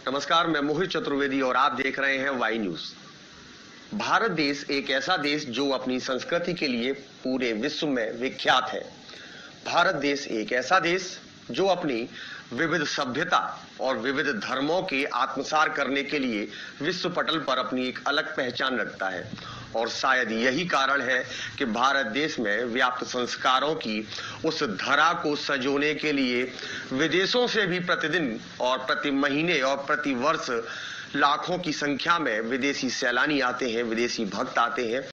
नमस्कार, मैं मोहित चतुर्वेदी और आप देख रहे हैं वाई न्यूज। भारत देश एक ऐसा देश जो अपनी संस्कृति के लिए पूरे विश्व में विख्यात है। भारत देश एक ऐसा देश जो अपनी विविध सभ्यता और विविध धर्मों के आत्मसात करने के लिए विश्व पटल पर अपनी एक अलग पहचान रखता है और शायद यही कारण है कि भारत देश में व्याप्त संस्कारों की उस धरा को सजोने के लिए विदेशों से भी प्रतिदिन और प्रति महीने और प्रति वर्ष लाखों की संख्या में विदेशी सैलानी आते हैं, विदेशी भक्त आते हैं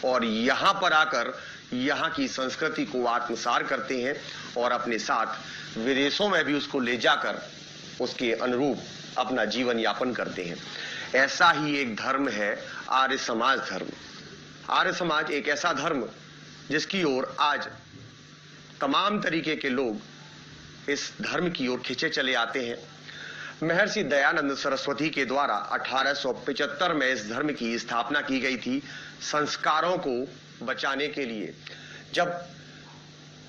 और यहाँ पर आकर यहाँ की संस्कृति को आत्मसात करते हैं और अपने साथ विदेशों में भी उसको ले जाकर उसके अनुरूप अपना जीवन यापन करते हैं। ऐसा ही एक धर्म है आर्य समाज धर्म। आर्य समाज एक ऐसा धर्म जिसकी ओर आज तमाम तरीके के लोग इस धर्म की ओर खिंचे चले आते हैं। महर्षि दयानंद सरस्वती के द्वारा 1875 में इस धर्म की स्थापना की गई थी, संस्कारों को बचाने के लिए। जब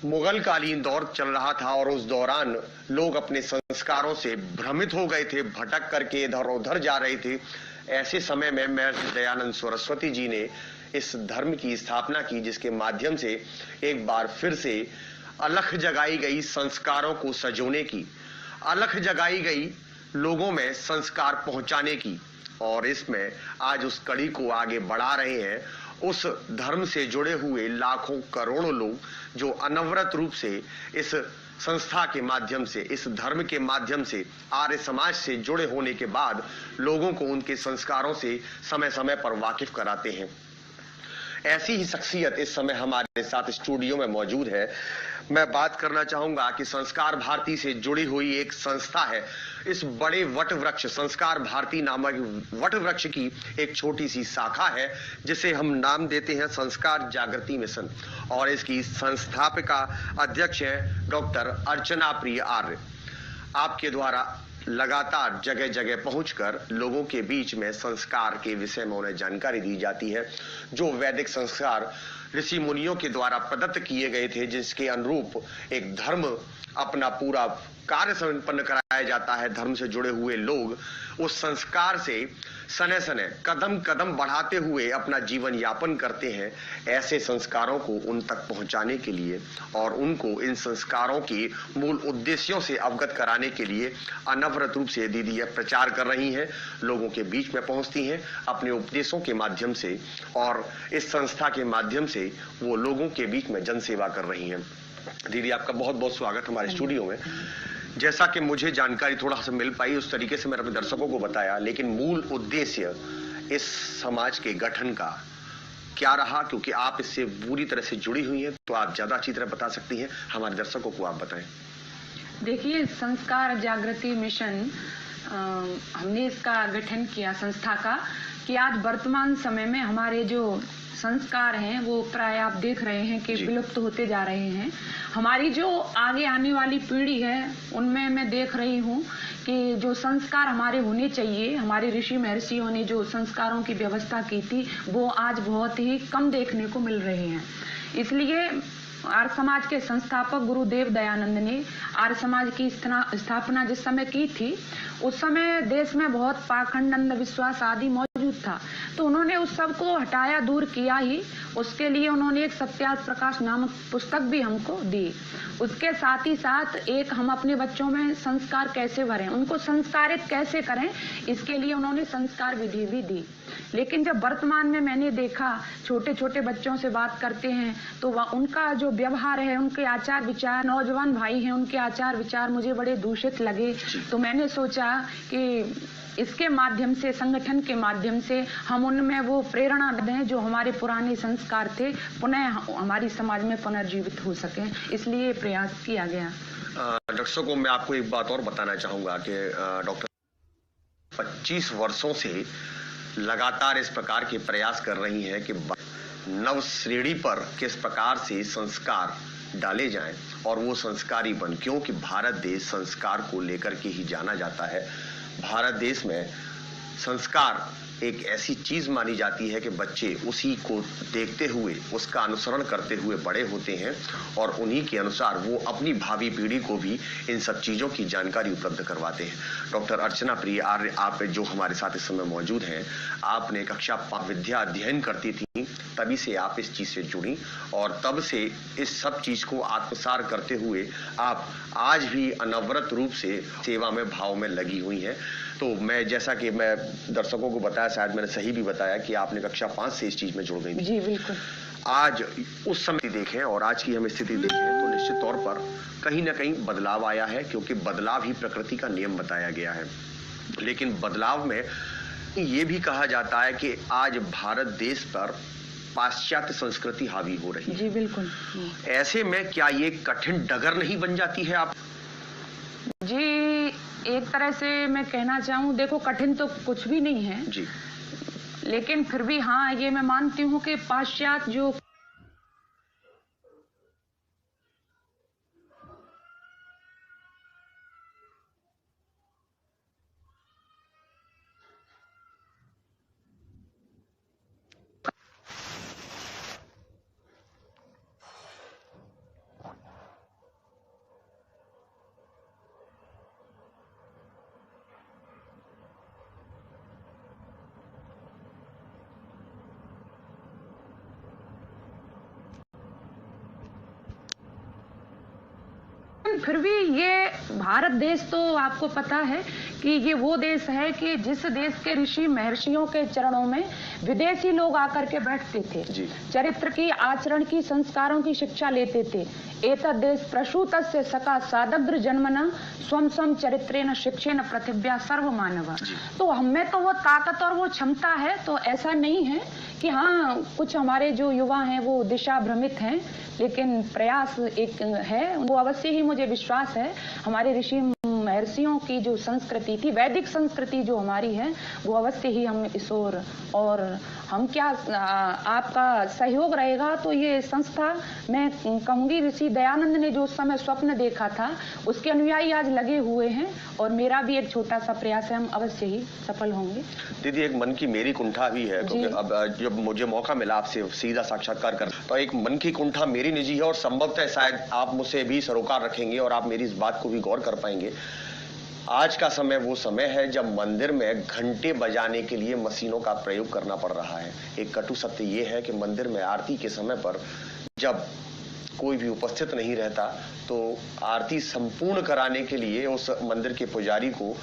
मुगल कालीन दौर चल रहा था और उस दौरान लोग अपने संस्कारों से भ्रमित हो गए थे, भटक करके इधर उधर जा रहे थे। ऐसे समय में महर्षि दयानंद सरस्वती जी ने इस धर्म की स्थापना की, जिसके माध्यम से एक बार फिर से अलख जगाई गई संस्कारों को सजोने की, अलख जगाई गई लोगों में संस्कार पहुंचाने की। और इसमें आज उस कड़ी को आगे बढ़ा रहे हैं उस धर्म से जुड़े हुए लाखों करोड़ों लोग जो अनवरत रूप से इस संस्था के माध्यम से, इस धर्म के माध्यम से, आर्य समाज से जुड़े होने के बाद लोगों को उनके संस्कारों से समय समय पर वाकिफ कराते हैं। ऐसी ही शख्सियत इस समय हमारे साथ स्टूडियो में मौजूद है। मैं बात करना चाहूंगा कि संस्कार भारती से जुड़ी हुई एक संस्था है। इस बड़े वट वृक्ष, संस्कार भारती नामक वट वृक्ष की एक छोटी सी शाखा है जिसे हम नाम देते हैं संस्कार जागृति मिशन और इसकी संस्थापिका अध्यक्ष है डॉक्टर अर्चना प्रिय आर्य। आपके द्वारा लगातार जगह जगह पहुंचकर लोगों के बीच में संस्कार के विषय में उन्हें जानकारी दी जाती है। जो वैदिक संस्कार ऋषि मुनियों के द्वारा प्रदत्त किए गए थे, जिसके अनुरूप एक धर्म अपना पूरा कार्य संपन्न कराया जाता है, धर्म से जुड़े हुए लोग उस संस्कार से सने सने कदम कदम बढ़ाते हुए अपना जीवन यापन करते हैं। ऐसे संस्कारों को उन तक पहुंचाने के लिए और उनको इन संस्कारों के मूल उद्देश्यों से अवगत कराने के लिए अनवरत रूप से दीदी प्रचार कर रही हैं, लोगों के बीच में पहुंचती हैं अपने उपदेशों के माध्यम से और इस संस्था के माध्यम से वो लोगों के बीच में जनसेवा कर रही हैं। दीदी, आपका बहुत बहुत स्वागत हमारे स्टूडियो में। जैसा कि मुझे जानकारी थोड़ा सा मिल पाई उस तरीके से मैंने अपने दर्शकों को बताया, लेकिन मूल उद्देश्य इस समाज के गठन का क्या रहा, क्योंकि आप इससे पूरी तरह से जुड़ी हुई हैं, तो आप ज्यादा अच्छी तरह बता सकती हैं। हमारे दर्शकों को आप बताएं। देखिए, संस्कार जागृति मिशन हमने इसका गठन किया संस्था का कि आज वर्तमान समय में हमारे जो संस्कार हैं वो प्राय आप देख रहे हैं कि विलुप्त होते जा रहे हैं। हमारी जो आगे आने वाली पीढ़ी है उनमें मैं देख रही हूँ कि जो संस्कार हमारे होने चाहिए, हमारे ऋषि महर्षियों ने जो संस्कारों की व्यवस्था की थी वो आज बहुत ही कम देखने को मिल रहे हैं। इसलिए आर्य समाज के संस्थापक गुरुदेव दयानंद ने आर्य समाज की स्थापना जिस समय की थी उस समय देश में बहुत पाखंड, अंधविश्वास आदि मौजूद था, तो उन्होंने उस सब को हटाया, दूर किया ही। उसके लिए उन्होंने एक सत्यार्थ प्रकाश नामक पुस्तक भी हमको दी। उसके साथ ही साथ एक हम अपने बच्चों में संस्कार कैसे भरें, उनको संस्कारित कैसे करें, इसके लिए उन्होंने संस्कार विधि भी दी। लेकिन जब वर्तमान में मैंने देखा छोटे छोटे बच्चों से बात करते हैं तो उनका जो व्यवहार है, उनके आचार विचार, नौजवान भाई हैं उनके आचार विचार मुझे बड़े दूषित लगे। तो मैंने सोचा कि इसके माध्यम से, संगठन के माध्यम से हम उनमें वो प्रेरणा दें जो हमारे पुराने संस्कार थे पुनः हमारी समाज में पुनर्जीवित हो सके, इसलिए प्रयास किया गया। दर्शकों को मैं आपको एक बात और बताना चाहूंगा कि डॉक्टर 25 वर्षों से लगातार इस प्रकार के प्रयास कर रही हैं कि नव श्रेणी पर किस प्रकार से संस्कार डाले जाएं और वो संस्कारी बन, क्योंकि भारत देश संस्कार को लेकर के ही जाना जाता है। भारत देश में संस्कार एक ऐसी चीज मानी जाती है कि बच्चे उसी को देखते हुए, उसका अनुसरण करते हुए बड़े होते हैं और उन्हीं के अनुसार वो अपनी भावी पीढ़ी को भी इन सब चीजों की जानकारी उपलब्ध करवाते हैं। डॉक्टर अर्चना प्रिय आर्य, आप जो हमारे साथ इस समय मौजूद हैं, आपने कक्षा 5 विद्या अध्ययन करती थी, तभी से आप इस चीज से जुड़ी और तब से इस सब चीज को आत्मसात करते हुए आप आज भी अनवरत रूप से सेवा में, भाव में लगी हुई हैं। तो मैं, जैसा कि मैं दर्शकों को बताया, शायद मैंने सही भी बताया कि आपने कक्षा 5 से इस चीज में जुड़ गई थी। जी बिल्कुल। आज उस समय देखें और आज की हम स्थिति देखें तो निश्चित तौर पर कहीं ना कहीं बदलाव आया है, क्योंकि बदलाव ही प्रकृति का नियम बताया गया है। लेकिन बदलाव में ये भी कहा जाता है कि आज भारत देश पर पाश्चात्य संस्कृति हावी हो रही है। जी बिल्कुल। ऐसे में क्या ये कठिन डगर नहीं बन जाती है आप? जी, एक तरह से मैं कहना चाहूँ, देखो कठिन तो कुछ भी नहीं है जी, लेकिन फिर भी हाँ, ये मैं मानती हूँ कि पाश्चात्य जो फिर भी ये भारत देश तो आपको पता है कि ये वो देश है कि जिस देश के ऋषि महर्षियों के चरणों में विदेशी लोग आकर के बैठते थे, चरित्र की, आचरण की, संस्कारों की शिक्षा लेते थे। एतद देश प्रसूतस्य सका सादग्र जन्मना स्वम स्वम चरित्रेण शिक्षेण पृथिव्या सर्व मानवा। तो हमें तो वो ताकत और वो क्षमता है, तो ऐसा नहीं है कि हाँ कुछ हमारे जो युवा हैं वो दिशा भ्रमित हैं, लेकिन प्रयास एक है, वो अवश्य ही मुझे विश्वास है हमारे ऋषि महर्षियों की जो संस्कृति थी, वैदिक संस्कृति जो हमारी है, वो अवश्य ही हम इस ओर, और हम क्या आपका सहयोग रहेगा तो ये संस्था, मैं कहूंगी ऋषि दयानंद ने जो उस समय स्वप्न देखा था उसके अनुयायी आज लगे हुए हैं और मेरा भी एक छोटा सा प्रयास है, हम अवश्य ही सफल होंगे। दीदी, एक मन की मेरी कुंठा भी है, तो अब जब मुझे मौका मिला आपसे सीधा साक्षात्कार कर, तो एक मन की कुंठा मेरी निजी है और संभवतः शायद आप मुझसे भी सरोकार रखेंगे और आप मेरी इस बात को भी गौर कर पाएंगे। आज का समय वो समय है जब मंदिर में घंटे बजाने के लिए मशीनों का प्रयोग करना पड़ रहा है। एक कटु सत्य ये है कि मंदिर में आरती के समय पर जब कोई भी उपस्थित नहीं रहता तो आरती संपूर्ण कराने के लिए उस मंदिर के पुजारी को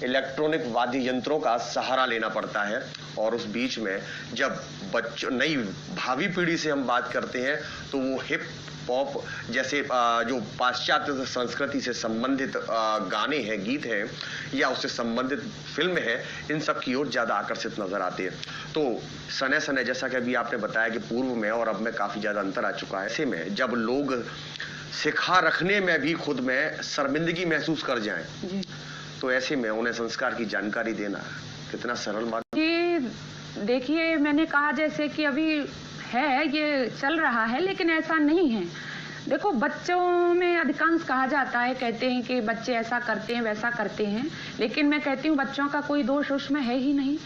इलेक्ट्रॉनिक वाद्य यंत्रों का सहारा लेना पड़ता है। और उस बीच में जब बच्चों, नई भावी पीढ़ी से हम बात करते हैं तो वो हिप पॉप जैसे जो पाश्चात्य संस्कृति से संबंधित गाने हैं, गीत हैं या उससे संबंधित फिल्म है, इन सब की ओर ज्यादा आकर्षित नजर आते हैं। तो सने सने, जैसा कि अभी आपने बताया कि पूर्व में और अब में काफी ज्यादा अंतर आ चुका है। ऐसे में जब लोग सिखा रखने में भी खुद में शर्मिंदगी महसूस कर जाएं, तो ऐसे में उन्हें संस्कार की जानकारी देना कितना सरल बात। जी देखिए, मैंने कहा जैसे कि अभी है, ये चल रहा है, लेकिन ऐसा नहीं है। देखो, बच्चों में अधिकांश कहा जाता है, कहते हैं कि बच्चे ऐसा करते हैं वैसा करते हैं, लेकिन मैं कहती हूँ बच्चों का कोई दोष उसमें है ही नहीं,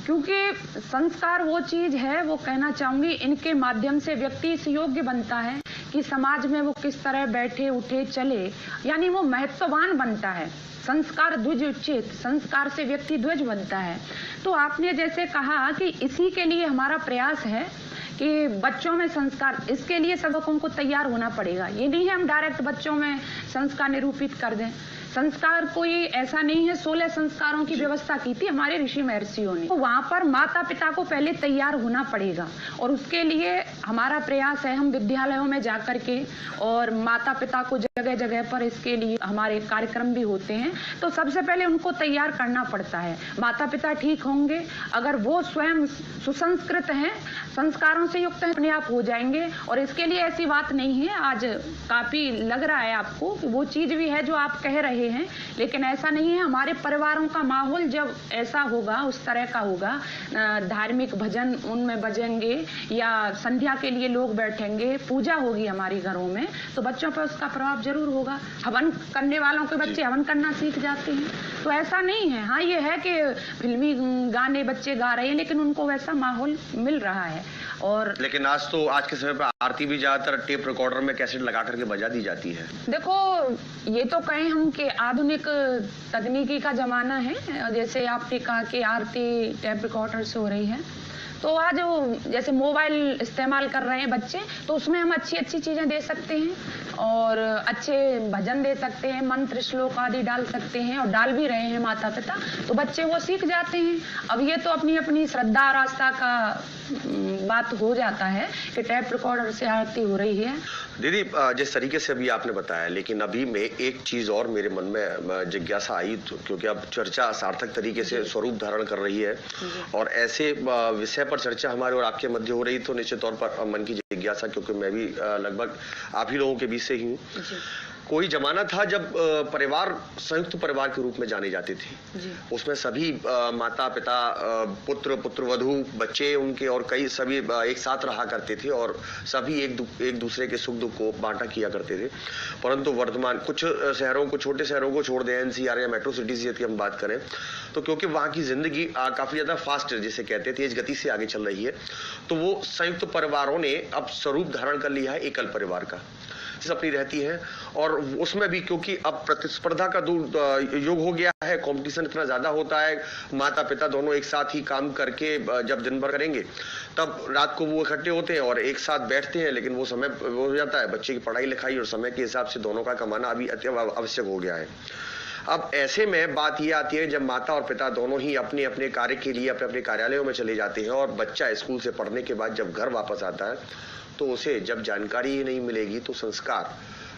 क्योंकि संस्कार वो चीज है, वो कहना चाहूंगी इनके माध्यम से व्यक्ति इस योग्य बनता है कि समाज में वो किस तरह बैठे उठे चले, यानी वो महत्ववान बनता है। संस्कार ध्वज उचित, संस्कार से व्यक्ति ध्वज बनता है। तो आपने जैसे कहा कि इसी के लिए हमारा प्रयास है कि बच्चों में संस्कार, इसके लिए सबकों को तैयार होना पड़ेगा। ये नहीं है हम डायरेक्ट बच्चों में संस्कार निरूपित कर दें। संस्कार कोई ऐसा नहीं है, 16 संस्कारों की व्यवस्था की थी हमारे ऋषि महर्षियों ने। तो वहां पर माता पिता को पहले तैयार होना पड़ेगा और उसके लिए हमारा प्रयास है, हम विद्यालयों में जाकर के और माता पिता को जगह जगह पर इसके लिए हमारे कार्यक्रम भी होते हैं। तो सबसे पहले उनको तैयार करना पड़ता है। माता पिता ठीक होंगे, अगर वो स्वयं सुसंस्कृत हैं संस्कारों से युक्त अपने आप हो जाएंगे। और इसके लिए ऐसी बात नहीं है, आज काफी लग रहा है आपको कि वो चीज भी है जो आप कह रहे हैं, लेकिन ऐसा नहीं है। हमारे परिवारों का माहौल जब ऐसा होगा, उस तरह का होगा, धार्मिक भजन उनमें बजेंगे या संध्या के लिए लोग बैठेंगे, पूजा होगी हमारी घरों में, तो बच्चों पर उसका प्रभाव जरूर होगा। हवन करने वालों के बच्चे हवन करना सीख जाते हैं, तो ऐसा नहीं है। हाँ, ये है कि फिल्मी गाने बच्चे गा रहे हैं, लेकिन उनको वैसा माहौल मिल रहा है। और लेकिन आज के समय पर आरती भी ज्यादातर टेप रिकॉर्डर में कैसेट लगा करके बजा दी जाती है। देखो, ये तो कहें हम कि आधुनिक तकनीकी का जमाना है। जैसे आपने कहा कि आरती टेप रिकॉर्डर से हो रही है, तो आज जैसे मोबाइल इस्तेमाल कर रहे हैं बच्चे, तो उसमें हम अच्छी अच्छी चीजें दे सकते हैं और अच्छे भजन दे सकते हैं, मंत्र श्लोक आदि डाल सकते हैं, और डाल भी रहे हैं माता पिता, तो बच्चे वो सीख जाते हैं। अब ये तो अपनी अपनी श्रद्धा और आस्था का बात हो जाता है कि टेप रिकॉर्डर से आरती हो रही है। दीदी, जिस तरीके से अभी आपने बताया, लेकिन अभी में एक चीज और मेरे मन में जिज्ञासा आई, क्योंकि अब चर्चा सार्थक तरीके से स्वरूप धारण कर रही है और ऐसे विषय पर चर्चा हमारे और आपके मध्य हो रही, तो निश्चित तौर पर मन की जिज्ञासा, क्योंकि मैं भी लगभग आप ही लोगों के बीच से ही हूँ। कोई जमाना था जब परिवार संयुक्त परिवार के रूप में जाने जाते थे। उसमें सभी माता पिता, पुत्र पुत्रवधू, बच्चे उनके और कई सभी एक साथ रहा करते थे और सभी एक दूसरे के सुख दुख को बांटा किया करते थे। परंतु वर्तमान कुछ शहरों को, छोटे शहरों को छोड़ दें, एनसीआर या मेट्रो सिटीज की हम बात करें, तो क्योंकि वहां की जिंदगी काफी ज्यादा फास्ट, जिसे कहते हैं, तेज गति से आगे चल रही है, तो वो संयुक्त परिवारों ने अब स्वरूप धारण कर लिया है एकल परिवार का, अपनी रहती है। और उसमें भी क्योंकि अब प्रतिस्पर्धा का युग हो गया है, कंपटीशन इतना ज्यादा होता है, माता पिता दोनों एक साथ ही काम करके जब दिन भर करेंगे, तब रात को वो इकट्ठे होते हैं और एक साथ बैठते हैं, लेकिन वो समय हो जाता है बच्चे की पढ़ाई लिखाई, और समय के हिसाब से दोनों का कमाना अभी अति आवश्यक हो गया है। अब ऐसे में बात ये आती है, जब माता और पिता दोनों ही अपने अपने कार्य के लिए अपने अपने कार्यालयों में चले जाते हैं और बच्चा स्कूल से पढ़ने के बाद जब घर वापस आता है, तो उसे जब जानकारी ही नहीं मिलेगी, तो संस्कार,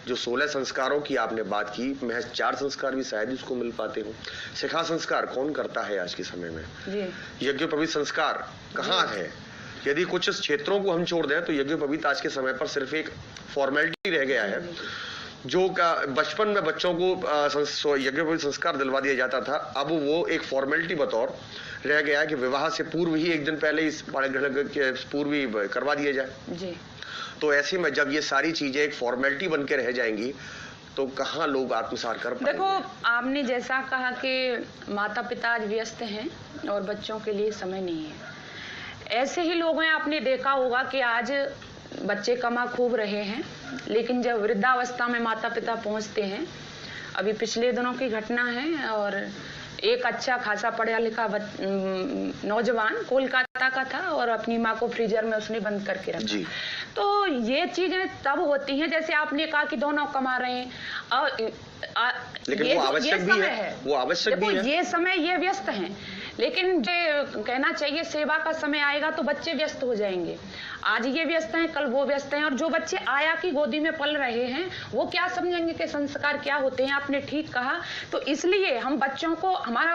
जो 16 संस्कारों की आपने बात की, महज 4 संस्कार भी शायद उसको मिल पाते हो। शिखा संस्कार कौन करता है आज के समय में? यज्ञोपवीत संस्कार कहाँ है? यदि कुछ क्षेत्रों को हम छोड़ दें तो यज्ञोपवीत आज के समय पर सिर्फ एक फॉर्मेलिटी रह गया है। जो बचपन में बच्चों को यज्ञोपवीत संस्कार दिलवा दिया जाता था, अब वो एक फॉर्मेलिटी बतौर रह गया है कि विवाह से पूर्व ही एक दिन पहले इस ग्रहण के पूर्व ही करवा दिया जाए जी। तो ऐसे में जब ये सारी चीजें एक फॉर्मेलिटी बन के रह जाएंगी, तो कहाँ लोग आत्मसात कर पाएंगे? देखो, आपने जैसा कहा कि माता पिता आज व्यस्त हैं और बच्चों के लिए समय नहीं है, ऐसे ही लोग हैं। आपने देखा होगा कि आज बच्चे कमा खूब रहे हैं, लेकिन जब वृद्धावस्था में माता पिता पहुंचते हैं, अभी पिछले दिनों की घटना है, और एक अच्छा खासा पढ़ा लिखा नौजवान कोलकाता का था और अपनी माँ को फ्रीजर में उसने बंद करके रखा। तो ये चीजें तब होती हैं, जैसे आपने कहा कि दोनों कमा रहे हैं, लेकिन वो आवश्यक भी है, वो आवश्यक भी है। ये समय ये व्यस्त हैं, लेकिन जो कहना चाहिए सेवा का समय आएगा तो बच्चे व्यस्त हो जाएंगे। आज ये व्यस्त हैं, कल वो व्यस्त हैं, और जो बच्चे आया की गोदी में पल रहे हैं वो क्या समझेंगे कि संस्कार क्या होते हैं? आपने ठीक कहा। तो इसलिए हम बच्चों को, हमारा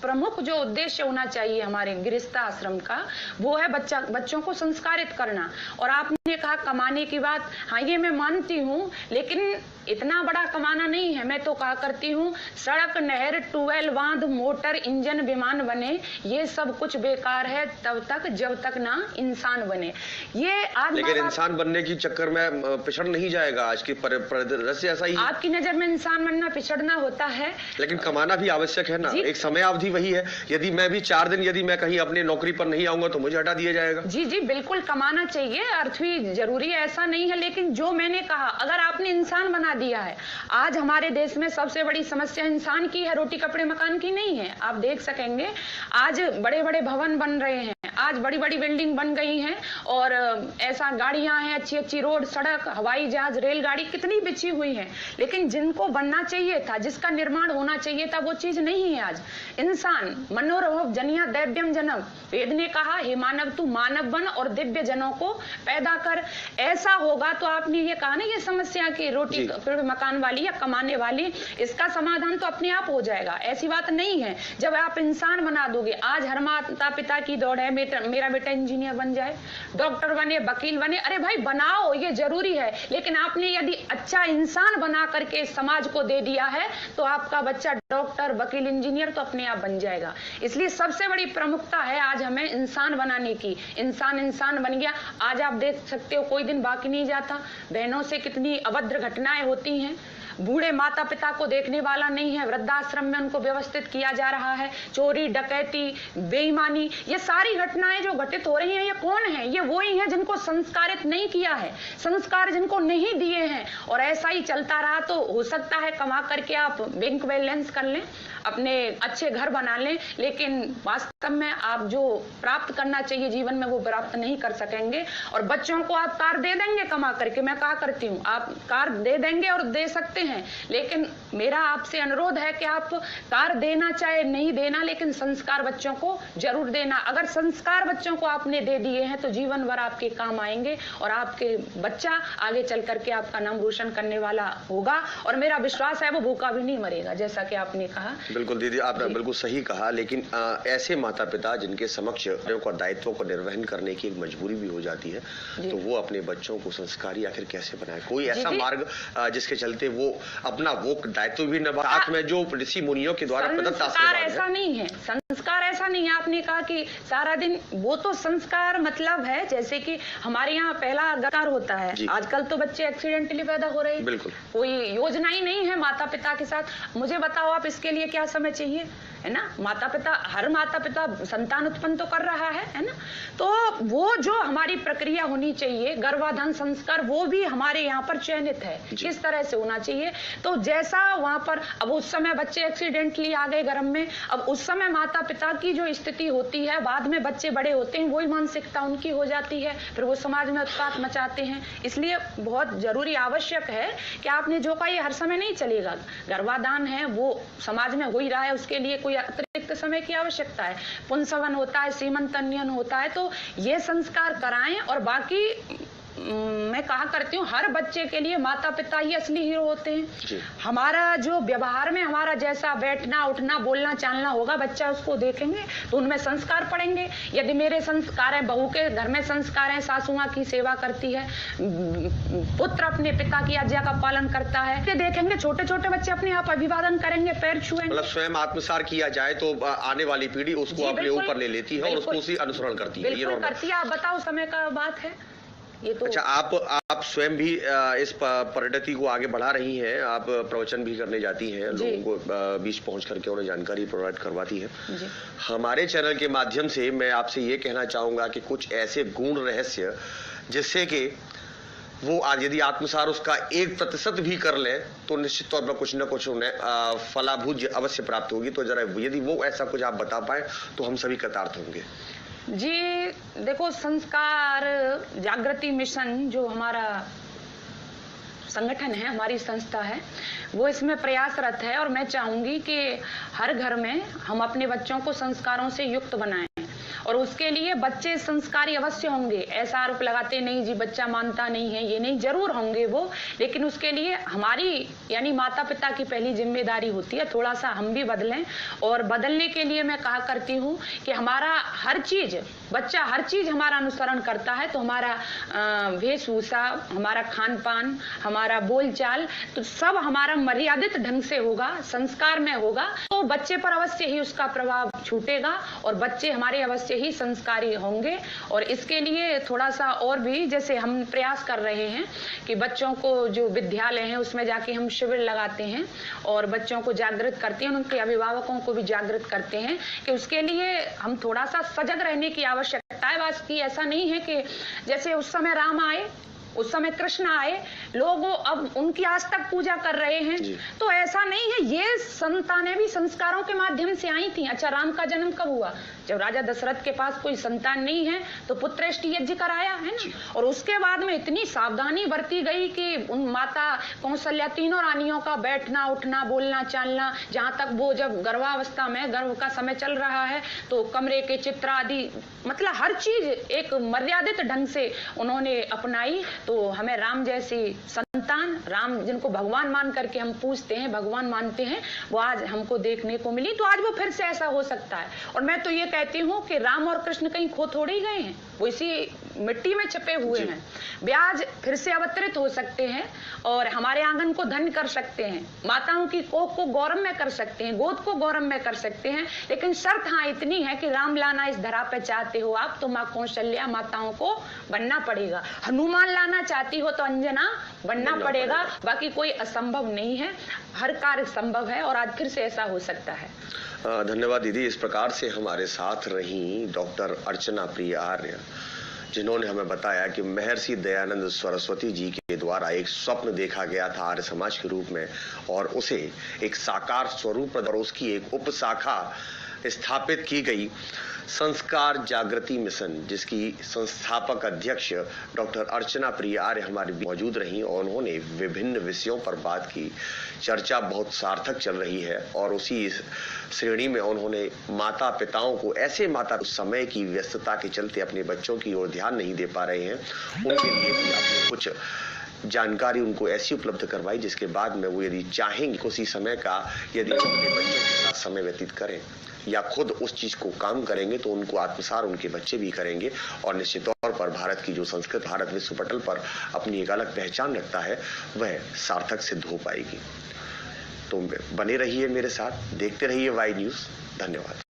प्रमुख जो उद्देश्य होना चाहिए हमारे गृहस्थ आश्रम का, वो है बच्चों को संस्कारित करना। और आपने कहा कमाने की बात, हाँ ये मैं मानती हूँ, लेकिन इतना बड़ा कमाना नहीं है। मैं तो कहा करती हूँ, सड़क, नहर, ट्यूबवेल, बांध, मोटर, इंजन, विमान बने, ये सब कुछ बेकार है तब तक जब तक ना इंसान बने। ये आज, लेकिन इंसान बनने की चक्कर में पिछड़ नहीं जाएगा। आज की परिदृश्य ऐसा ही। आपकी नजर में इंसान बनना पिछड़ना होता है, लेकिन कमाना भी आवश्यक है ना। एक समय अवधि वही है, यदि मैं भी 4 दिन यदि मैं कहीं अपनी नौकरी पर नहीं आऊंगा तो मुझे हटा दिया जाएगा। जी जी बिल्कुल, कमाना चाहिए, अर्थ भी जरूरी है, ऐसा नहीं है। लेकिन जो मैंने कहा, अगर आपने इंसान बना दिया है, आज हमारे देश में सबसे बड़ी समस्या इंसान की है, रोटी कपड़े मकान की नहीं है। आप देख सकेंगे आज बड़े बड़े भवन बन रहे हैं, आज बड़ी बड़ी बिल्डिंग बन गई हैं, और ऐसा गाड़ियां हैं, अच्छी अच्छी रोड, सड़क, हवाई जहाज, रेलगाड़ी कितनी बिछी हुई है, लेकिन जिनको बनना चाहिए था, जिसका निर्माण होना चाहिए था, वो चीज नहीं है। आज इंसान मनोरभ जनिया दैव्यम जनम, वेद ने कहा, हे मानव तू मानव बन और दिव्य जनों को पैदा कर। अगर ऐसा होगा तो आपने ये कहा ना, ये समस्या की रोटी मकान वाली या कमाने वाली, इसका समाधान तो अपने आप हो जाएगा। ऐसी बात नहीं है। जब आप इंसान बना दोगे, आज हर माता पिता की दौड़ है मेरा बेटा इंजीनियर बन जाए, डॉक्टर बने, वकील बने। अरे भाई बनाओ, ये जरूरी है, लेकिन आपने यदि अच्छा इंसान बना करके समाज को दे दिया है तो आपका बच्चा डॉक्टर, वकील, इंजीनियर तो अपने आप बन जाएगा। इसलिए सबसे बड़ी प्रमुखता है आज हमें इंसान बनाने की। इंसान बन गया। आज आप देख सकते हो कोई दिन बाकी नहीं जाता, बहनों से कितनी अभद्र घटनाएं होती हैं। बूढ़े माता पिता को देखने वाला नहीं है, वृद्धाश्रम में उनको व्यवस्थित किया जा रहा है। चोरी, डकैती, बेईमानी, ये सारी घटनाएं जो घटित हो रही हैं, ये कौन है? ये वही हैं जिनको संस्कारित नहीं किया है, संस्कार जिनको नहीं दिए हैं। और ऐसा ही चलता रहा तो हो सकता है कमा करके आप बैंक बैलेंस कर लें, अपने अच्छे घर बना लें, लेकिन वास्तव में आप जो प्राप्त करना चाहिए जीवन में वो प्राप्त नहीं कर सकेंगे। और बच्चों को आप कार दे देंगे कमा करके, मैं कहा करती हूँ, आप कार दे देंगे और दे सकते हैं, लेकिन मेरा आपसे अनुरोध है कि आप कार देना चाहे नहीं देना, लेकिन संस्कार बच्चों को जरूर देना। अगर संस्कार बच्चों को आपने दे दिए हैं तो जीवन भर आपके काम आएंगे और आपके बच्चा आगे चल करके आपका नाम रोशन करने वाला होगा। और मेरा विश्वास है वो भूखा भी नहीं मरेगा, जैसा कि आपने कहा। बिल्कुल दीदी, आपने बिल्कुल सही कहा। लेकिन ऐसे माता पिता जिनके समक्ष और दायित्वों को निर्वहन करने की एक मजबूरी भी हो जाती है, तो वो अपने बच्चों को संस्कारी आखिर कैसे बनाए? कोई ऐसा मार्ग जिसके चलते वो अपना वो दायित्व भी निभा, साथ में जो ऋषि मुनियों के द्वारा प्रदत्त आशीर्वाद है। ऐसा नहीं है, संस्कार ऐसा नहीं है। आपने कहा कि सारा दिन, वो तो संस्कार मतलब है जैसे कि हमारे यहाँ पहला गकार होता है। आजकल तो बच्चे एक्सीडेंटली पैदा हो रहे हैं, बिल्कुल कोई योजना ही नहीं है माता पिता के साथ। मुझे बताओ आप इसके लिए क्या समय चाहिए, है ना? हर माता पिता संतान उत्पन्न तो कर रहा है ना? तो वो जो हमारी प्रक्रिया होनी चाहिए, गर्भाधान संस्कार, वो भी हमारे यहाँ पर चयनित है किस तरह से होना चाहिए। तो जैसा वहां पर, अब उस समय बच्चे एक्सीडेंटली आ गए गर्भ में, अब उस समय माता पिता की जो स्थिति होती है, बाद में बच्चे बड़े होते हैं, वही मानसिकता उनकी हो जाती है, फिर वो समाज में उत्पात मचाते हैं। इसलिए बहुत जरूरी आवश्यक है कि आपने जो कहा, ये हर समय नहीं चलेगा। गर्भाधान है वो समाज में हो ही रहा है, उसके लिए कोई अतिरिक्त समय की आवश्यकता है। पुंसवन होता है, सीमंतन्यन होता है, तो ये संस्कार कराएं। और बाकी मैं कहा करती हूँ, हर बच्चे के लिए माता पिता ही असली हीरो होते हैं। हमारा जो व्यवहार में हमारा जैसा बैठना उठना बोलना चालना होगा, बच्चा उसको देखेंगे तो उनमें संस्कार पड़ेंगे। यदि मेरे संस्कार हैं, बहू के घर में संस्कार हैं, सासू माँ की सेवा करती है, पुत्र अपने पिता की आज्ञा का पालन करता है, ये देखेंगे छोटे छोटे बच्चे अपने आप अभिवादन करेंगे, पैर छुएंगे। मतलब स्वयं आत्मसार किया जाए तो आने वाली पीढ़ी उसको अपने ऊपर ले लेती है और उसको उसी अनुसरण करती है। बिल्कुल करती है। आप बताओ, समय का बात है ये तो। अच्छा, आप स्वयं भी इस पद्धति को आगे बढ़ा रही हैं, आप प्रवचन भी करने जाती हैं, लोगों को बीच पहुंच करके उन्हें जानकारी प्रोवाइड करवाती हैं। हमारे चैनल के माध्यम से मैं आपसे ये कहना चाहूंगा कि कुछ ऐसे गुण रहस्य जिससे कि वो आज यदि आत्मसार उसका 1% भी कर ले तो निश्चित तौर पर कुछ न कुछ उन्हें फलाभूज अवश्य प्राप्त होगी। तो जरा यदि वो ऐसा कुछ आप बता पाए तो हम सभी कृतार्थ होंगे। जी देखो, संस्कार जागृति मिशन जो हमारा संगठन है, हमारी संस्था है, वो इसमें प्रयासरत है। और मैं चाहूंगी कि हर घर में हम अपने बच्चों को संस्कारों से युक्त बनाएं, और उसके लिए बच्चे संस्कारी अवश्य होंगे। ऐसा आरोप लगाते नहीं जी बच्चा मानता नहीं है, ये नहीं, जरूर होंगे वो, लेकिन उसके लिए हमारी यानी माता पिता की पहली जिम्मेदारी होती है थोड़ा सा हम भी बदलें। और बदलने के लिए मैं कहा करती हूँ कि हमारा हर चीज, बच्चा हर चीज हमारा अनुसरण करता है, तो हमारा वेशभूषा, हमारा खान पान, हमारा बोलचाल, तो सब हमारा मर्यादित ढंग से होगा, संस्कार में होगा, तो बच्चे पर अवश्य ही उसका प्रभाव छूटेगा और बच्चे हमारे अवश्य ही संस्कारी होंगे। और इसके लिए थोड़ा सा और भी जैसे हम प्रयास कर रहे हैं कि बच्चों को जो विद्यालय हैं उसमें जाके हम शिविर लगाते हैं और बच्चों को जागृत करते हैं, उनके अभिभावकों को भी जागृत करते हैं कि उसके लिए हम थोड़ा सा सजग रहने की आवश्यकता है। बस की ऐसा नहीं है कि जैसे उस समय राम आए उस समय कृष्ण आए, लोग अब उनकी आज तक पूजा कर रहे हैं। तो ऐसा नहीं है, ये संतानें भी संस्कारों के माध्यम से आई थी। अच्छा, राम का जन्म कब हुआ? जब राजा दशरथ के पास कोई संतान नहीं है तो पुत्रेष्टि यज्ञ कराया है ना। और उसके बाद में इतनी सावधानी बरती गई कि उन माता कौशल्या तीनों रानियों का बैठना उठना बोलना चालना, जहां तक वो जब गर्भावस्था में गर्भ का समय चल रहा है तो कमरे के चित्र आदि, मतलब हर चीज एक मर्यादित ढंग से उन्होंने अपनाई। तो हमें राम जैसी संतान, राम जिनको भगवान मान करके हम पूजते हैं, भगवान मानते हैं, वो आज हमको देखने को मिली। तो आज वो फिर से ऐसा हो सकता है। और मैं तो ये कहती हूँ कि राम और कृष्ण कहीं खो थोड़े ही गए हैं, वो इसी मिट्टी में छपे हुए हैं। ब्याज फिर से अवतरित हो सकते हैं और हमारे आंगन को धन्य कर सकते हैं, माताओं की कोख को गौरव में कर सकते हैं, गोद को गौरव में कर सकते हैं। लेकिन शर्त हाँ इतनी है कि राम लाना इस धरा पे चाहते हो आप तो माँ कौशल्या माताओं को बनना पड़ेगा। हनुमान लाना चाहती हो तो अंजना बनना पड़ेगा। बाकी कोई असंभव नहीं है, हर कार्य संभव है और आज फिर से ऐसा हो सकता है। धन्यवाद दीदी। इस प्रकार से हमारे साथ रही डॉक्टर अर्चना प्रिय आर्य, जिन्होंने हमें बताया कि महर्षि दयानंद सरस्वती जी के द्वारा एक स्वप्न देखा गया था आर्य समाज के रूप में और उसे एक साकार स्वरूप और उसकी एक उपशाखा स्थापित की गई, संस्कार जागृति मिशन, जिसकी संस्थापक अध्यक्ष डॉक्टर अर्चना प्रिय आर्य हमारे मौजूद रही और उन्होंने विभिन्न विषयों पर बात की। चर्चा बहुत सार्थक चल रही है और उसी श्रेणी में उन्होंने माता पिताओं को, ऐसे माता समय की व्यस्तता के चलते अपने बच्चों की ओर ध्यान नहीं दे पा रहे हैं, उनके लिए भी आपने कुछ जानकारी उनको ऐसी उपलब्ध करवाई जिसके बाद में वो यदि चाहेंगे उसी समय का यदि अपने बच्चों के साथ समय व्यतीत करें या खुद उस चीज को काम करेंगे तो उनको आत्मसार उनके बच्चे भी करेंगे और निश्चित तौर पर भारत की जो संस्कृति, भारत विश्व पटल पर अपनी एक अलग पहचान रखता है, वह सार्थक सिद्ध हो पाएगी। तो बने रहिए मेरे साथ, देखते रहिए वाई न्यूज। धन्यवाद।